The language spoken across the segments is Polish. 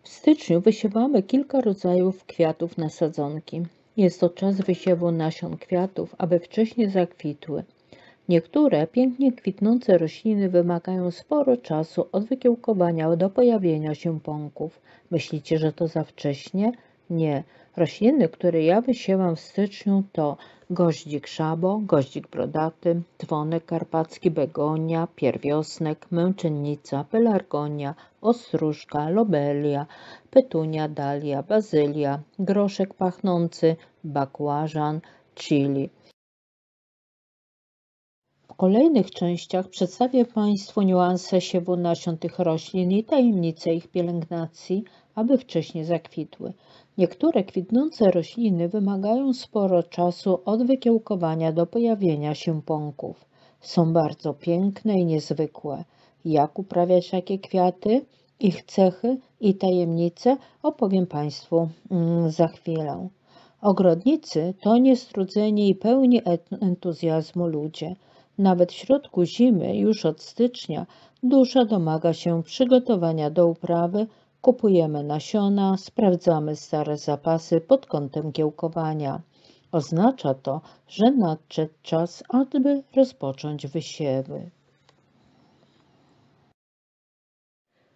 W styczniu wysiewamy kilka rodzajów kwiatów na sadzonki. Jest to czas wysiewu nasion kwiatów, aby wcześniej zakwitły. Niektóre pięknie kwitnące rośliny wymagają sporo czasu od wykiełkowania do pojawienia się pąków. Myślicie, że to za wcześnie? Nie. Rośliny, które ja wysiewam w styczniu, to goździk szabo, goździk brodaty, dzwonek karpacki, begonia, pierwiosnek, męczennica, pelargonia, ostróżka, lobelia, petunia, dalia, bazylia, groszek pachnący, bakłażan, chili. W kolejnych częściach przedstawię Państwu niuanse siewu nasion tych roślin i tajemnice ich pielęgnacji, aby wcześniej zakwitły. Niektóre kwitnące rośliny wymagają sporo czasu od wykiełkowania do pojawienia się pąków. Są bardzo piękne i niezwykłe. Jak uprawiać takie kwiaty, ich cechy i tajemnice opowiem Państwu za chwilę. Ogrodnicy to niestrudzeni i pełni entuzjazmu ludzie. Nawet w środku zimy, już od stycznia, dusza domaga się przygotowania do uprawy, kupujemy nasiona, sprawdzamy stare zapasy pod kątem kiełkowania. Oznacza to, że nadszedł czas, aby rozpocząć wysiewy.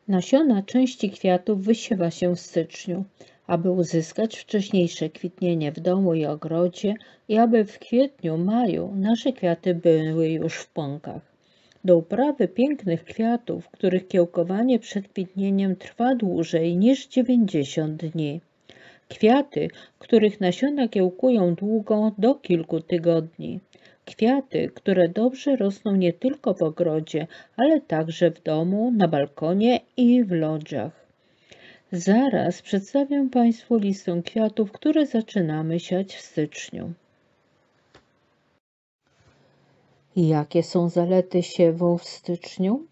Nasiona części kwiatów wysiewa się w styczniu, aby uzyskać wcześniejsze kwitnienie w domu i ogrodzie i aby w kwietniu, maju nasze kwiaty były już w pąkach. Do uprawy pięknych kwiatów, których kiełkowanie przed kwitnieniem trwa dłużej niż 90 dni. Kwiaty, których nasiona kiełkują długo do kilku tygodni. Kwiaty, które dobrze rosną nie tylko w ogrodzie, ale także w domu, na balkonie i w lodziach. Zaraz przedstawię Państwu listę kwiatów, które zaczynamy siać w styczniu. Jakie są zalety siewu w styczniu?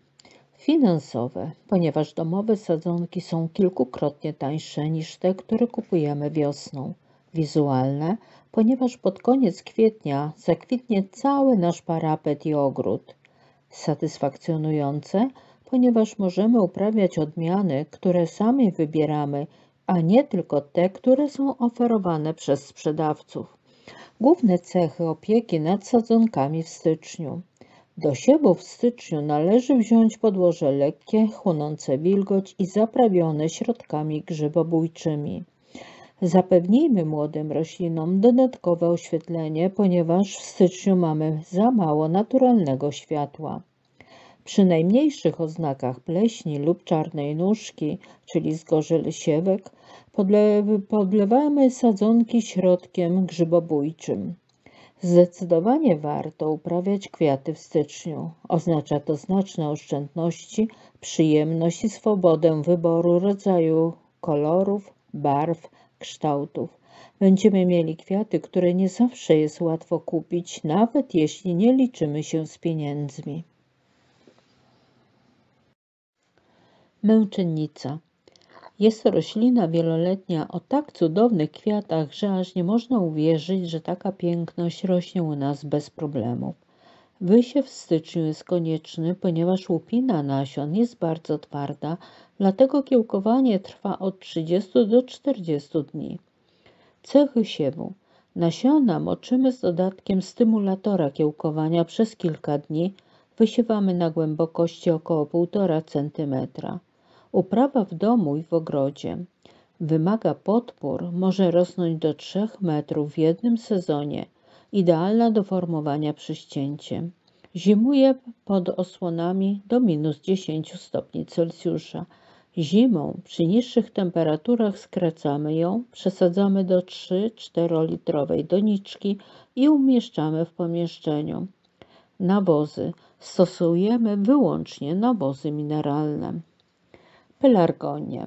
Finansowe, ponieważ domowe sadzonki są kilkukrotnie tańsze niż te, które kupujemy wiosną. Wizualne, ponieważ pod koniec kwietnia zakwitnie cały nasz parapet i ogród. Satysfakcjonujące, ponieważ możemy uprawiać odmiany, które sami wybieramy, a nie tylko te, które są oferowane przez sprzedawców. Główne cechy opieki nad sadzonkami w styczniu. Do siewu w styczniu należy wziąć podłoże lekkie, chłonące wilgoć i zaprawione środkami grzybobójczymi. Zapewnijmy młodym roślinom dodatkowe oświetlenie, ponieważ w styczniu mamy za mało naturalnego światła. Przy najmniejszych oznakach pleśni lub czarnej nóżki, czyli zgorzyl siewek, podlewamy sadzonki środkiem grzybobójczym. Zdecydowanie warto uprawiać kwiaty w styczniu. Oznacza to znaczne oszczędności, przyjemność i swobodę wyboru rodzaju kolorów, barw, kształtów. Będziemy mieli kwiaty, które nie zawsze jest łatwo kupić, nawet jeśli nie liczymy się z pieniędzmi. Męczennica. Jest to roślina wieloletnia o tak cudownych kwiatach, że aż nie można uwierzyć, że taka piękność rośnie u nas bez problemów. Wysiew w styczniu jest konieczny, ponieważ łupina nasion jest bardzo twarda, dlatego kiełkowanie trwa od 30 do 40 dni. Cechy siewu. Nasiona moczymy z dodatkiem stymulatora kiełkowania przez kilka dni. Wysiewamy na głębokości około 1,5 cm. Uprawa w domu i w ogrodzie. Wymaga podpór, może rosnąć do 3 metrów w jednym sezonie. Idealna do formowania przy ścięcie. Zimuje pod osłonami do -10 stopni Celsjusza. Zimą przy niższych temperaturach skracamy ją, przesadzamy do 3-4 litrowej doniczki i umieszczamy w pomieszczeniu. Nawozy. Stosujemy wyłącznie nawozy mineralne. Pelargonie.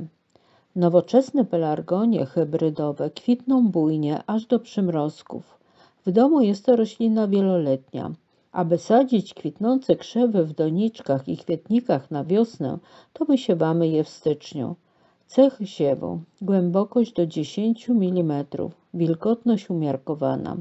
Nowoczesne pelargonie hybrydowe kwitną bujnie aż do przymrozków. W domu jest to roślina wieloletnia. Aby sadzić kwitnące krzewy w doniczkach i kwietnikach na wiosnę, to wysiewamy je w styczniu. Cechy siewu. Głębokość do 10 mm, wilgotność umiarkowana.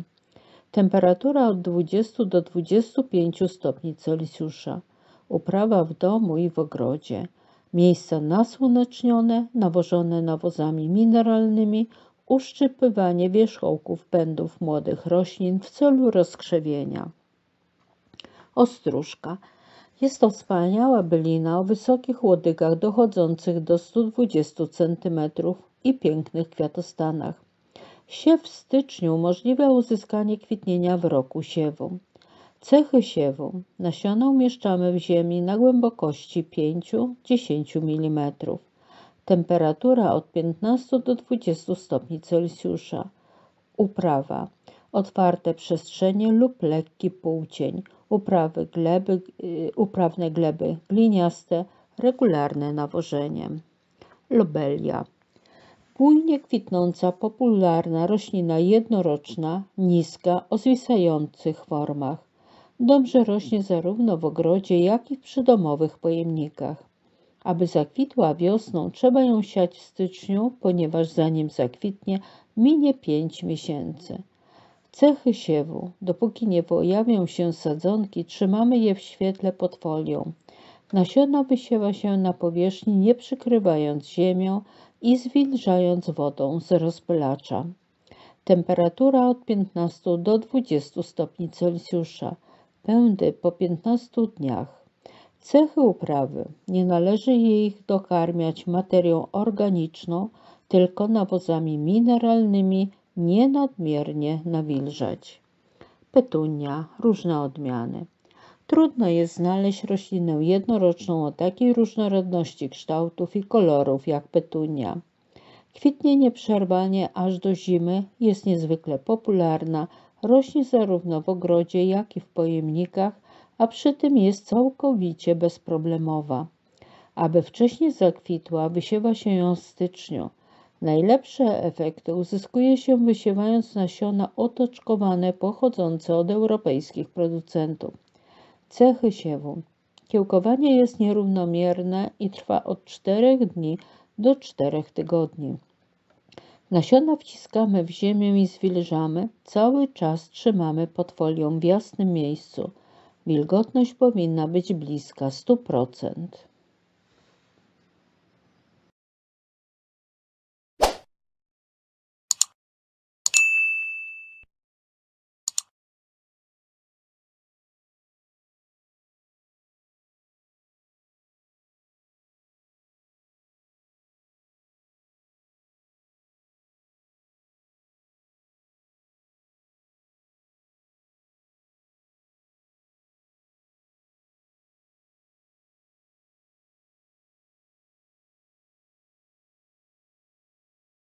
Temperatura od 20 do 25 stopni Celsjusza. Uprawa w domu i w ogrodzie. Miejsca nasłonecznione, nawożone nawozami mineralnymi, uszczypywanie wierzchołków pędów młodych roślin w celu rozkrzewienia. Ostróżka. Jest to wspaniała bylina o wysokich łodygach dochodzących do 120 cm i pięknych kwiatostanach. Siew w styczniu umożliwia uzyskanie kwitnienia w roku siewu. Cechy siewu. Nasiona umieszczamy w ziemi na głębokości 5-10 mm. Temperatura od 15 do 20 stopni Celsjusza. Uprawa. Otwarte przestrzenie lub lekki półcień. Uprawne gleby gliniaste, regularne nawożenie. Lobelia. Bujnie kwitnąca, popularna roślina jednoroczna, niska, o zwisających formach. Dobrze rośnie zarówno w ogrodzie, jak i w przydomowych pojemnikach. Aby zakwitła wiosną, trzeba ją siać w styczniu, ponieważ zanim zakwitnie, minie 5 miesięcy. Cechy siewu. Dopóki nie pojawią się sadzonki, trzymamy je w świetle pod folią. Nasiona wysiewa się na powierzchni, nie przykrywając ziemią i zwilżając wodą z rozpylacza. Temperatura od 15 do 20 stopni Celsjusza. Pędy po 15 dniach. Cechy uprawy. Nie należy ich dokarmiać materią organiczną, tylko nawozami mineralnymi, nie nadmiernie nawilżać. Petunia. Różne odmiany. Trudno jest znaleźć roślinę jednoroczną o takiej różnorodności kształtów i kolorów jak petunia. Kwitnie nieprzerwanie aż do zimy, jest niezwykle popularna, rośnie zarówno w ogrodzie, jak i w pojemnikach, a przy tym jest całkowicie bezproblemowa. Aby wcześniej zakwitła, wysiewa się ją w styczniu. Najlepsze efekty uzyskuje się wysiewając nasiona otoczkowane pochodzące od europejskich producentów. Cechy siewu. Kiełkowanie jest nierównomierne i trwa od 4 dni do 4 tygodni. Nasiona wciskamy w ziemię i zwilżamy, cały czas trzymamy pod folią w jasnym miejscu. Wilgotność powinna być bliska 100%.